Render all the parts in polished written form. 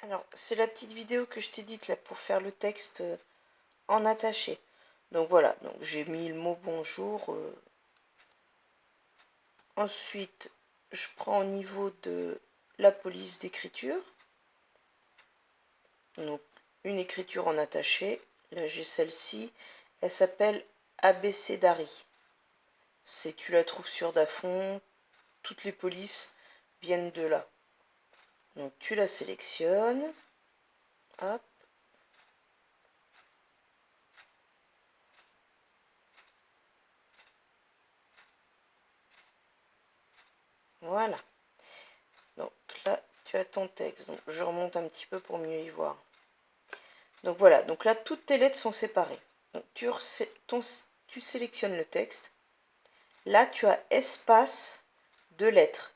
Alors, c'est la petite vidéo que je t'ai dite là pour faire le texte en attaché. Donc voilà, donc j'ai mis le mot bonjour. Ensuite, je prends au niveau de la police d'écriture. Donc, une écriture en attaché. Là, j'ai celle-ci. Elle s'appelle Abécédarie. Tu la trouves sur Dafont. Toutes les polices viennent de là. Donc, tu la sélectionnes. Hop. Voilà. Donc là, tu as ton texte. Donc, je remonte un petit peu pour mieux y voir. Donc voilà, donc là, toutes tes lettres sont séparées. Donc, tu sélectionnes le texte. Là, tu as espace de lettres.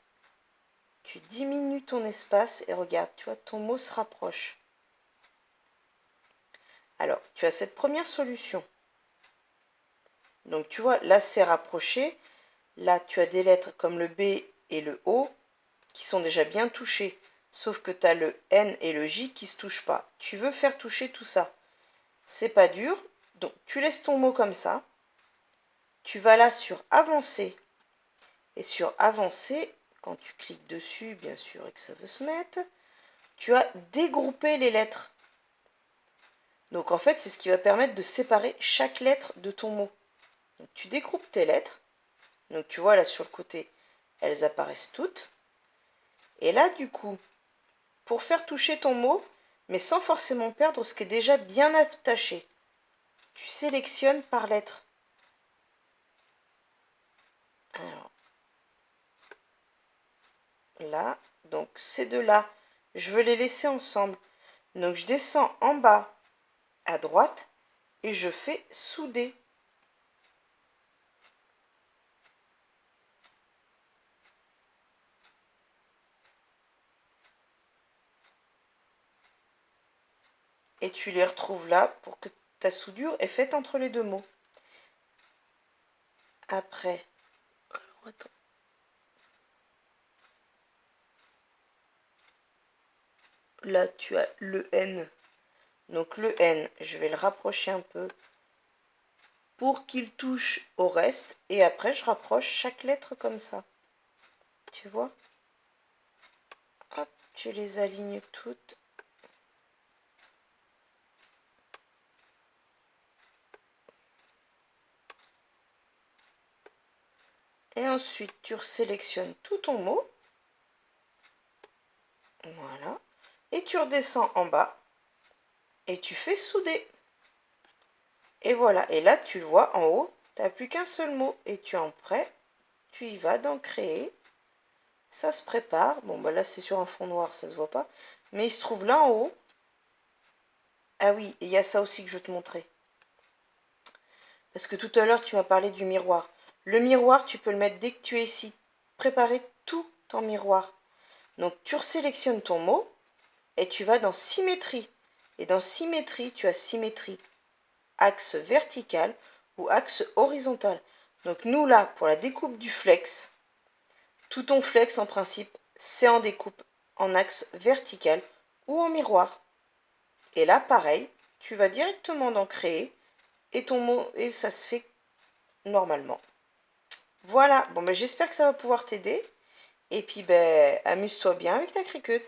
Tu diminues ton espace et regarde, tu vois, ton mot se rapproche. Alors, tu as cette première solution. Donc, tu vois, là, c'est rapproché. Là, tu as des lettres comme le B et le O qui sont déjà bien touchés. Sauf que tu as le N et le J qui ne se touchent pas. Tu veux faire toucher tout ça. C'est pas dur. Donc, tu laisses ton mot comme ça. Tu vas là sur Avancer. Et sur Avancer, quand tu cliques dessus, bien sûr, et que ça veut se mettre, tu as dégroupé les lettres. Donc, en fait, c'est ce qui va permettre de séparer chaque lettre de ton mot. Donc, tu dégroupes tes lettres. Donc, tu vois, là, sur le côté, elles apparaissent toutes. Et là, du coup, pour faire toucher ton mot, mais sans forcément perdre ce qui est déjà bien attaché, tu sélectionnes par lettre. Alors, là, donc ces deux-là, je veux les laisser ensemble. Donc, je descends en bas à droite et je fais souder. Et tu les retrouves là pour que ta soudure est faite entre les deux mots. Après, alors attends. Là, tu as le N. Donc le N, je vais le rapprocher un peu pour qu'il touche au reste. Et après, je rapproche chaque lettre comme ça. Tu vois? Hop, tu les alignes toutes. Et ensuite, tu sélectionnes tout ton mot. Voilà. Et tu redescends en bas. Et tu fais souder. Et voilà. Et là, tu le vois en haut. Tu n'as plus qu'un seul mot. Et tu es en prêt. Tu y vas dans Créer. Ça se prépare. Bon, bah là, c'est sur un fond noir, ça se voit pas. Mais il se trouve là en haut. Ah oui, et il y a ça aussi que je veux te montrer. Parce que tout à l'heure, tu m'as parlé du miroir. Le miroir, tu peux le mettre dès que tu es ici. Préparer tout en miroir. Donc, tu sélectionnes ton mot et tu vas dans Symétrie. Et dans Symétrie, tu as Symétrie axe vertical ou axe horizontal. Donc, nous, là, pour la découpe du flex, tout ton flex, en principe, c'est en découpe en axe vertical ou en miroir. Et là, pareil, tu vas directement dans Créer et ton mot, et ça se fait normalement. Voilà, bon ben j'espère que ça va pouvoir t'aider. Et puis ben amuse-toi bien avec ta Cricut.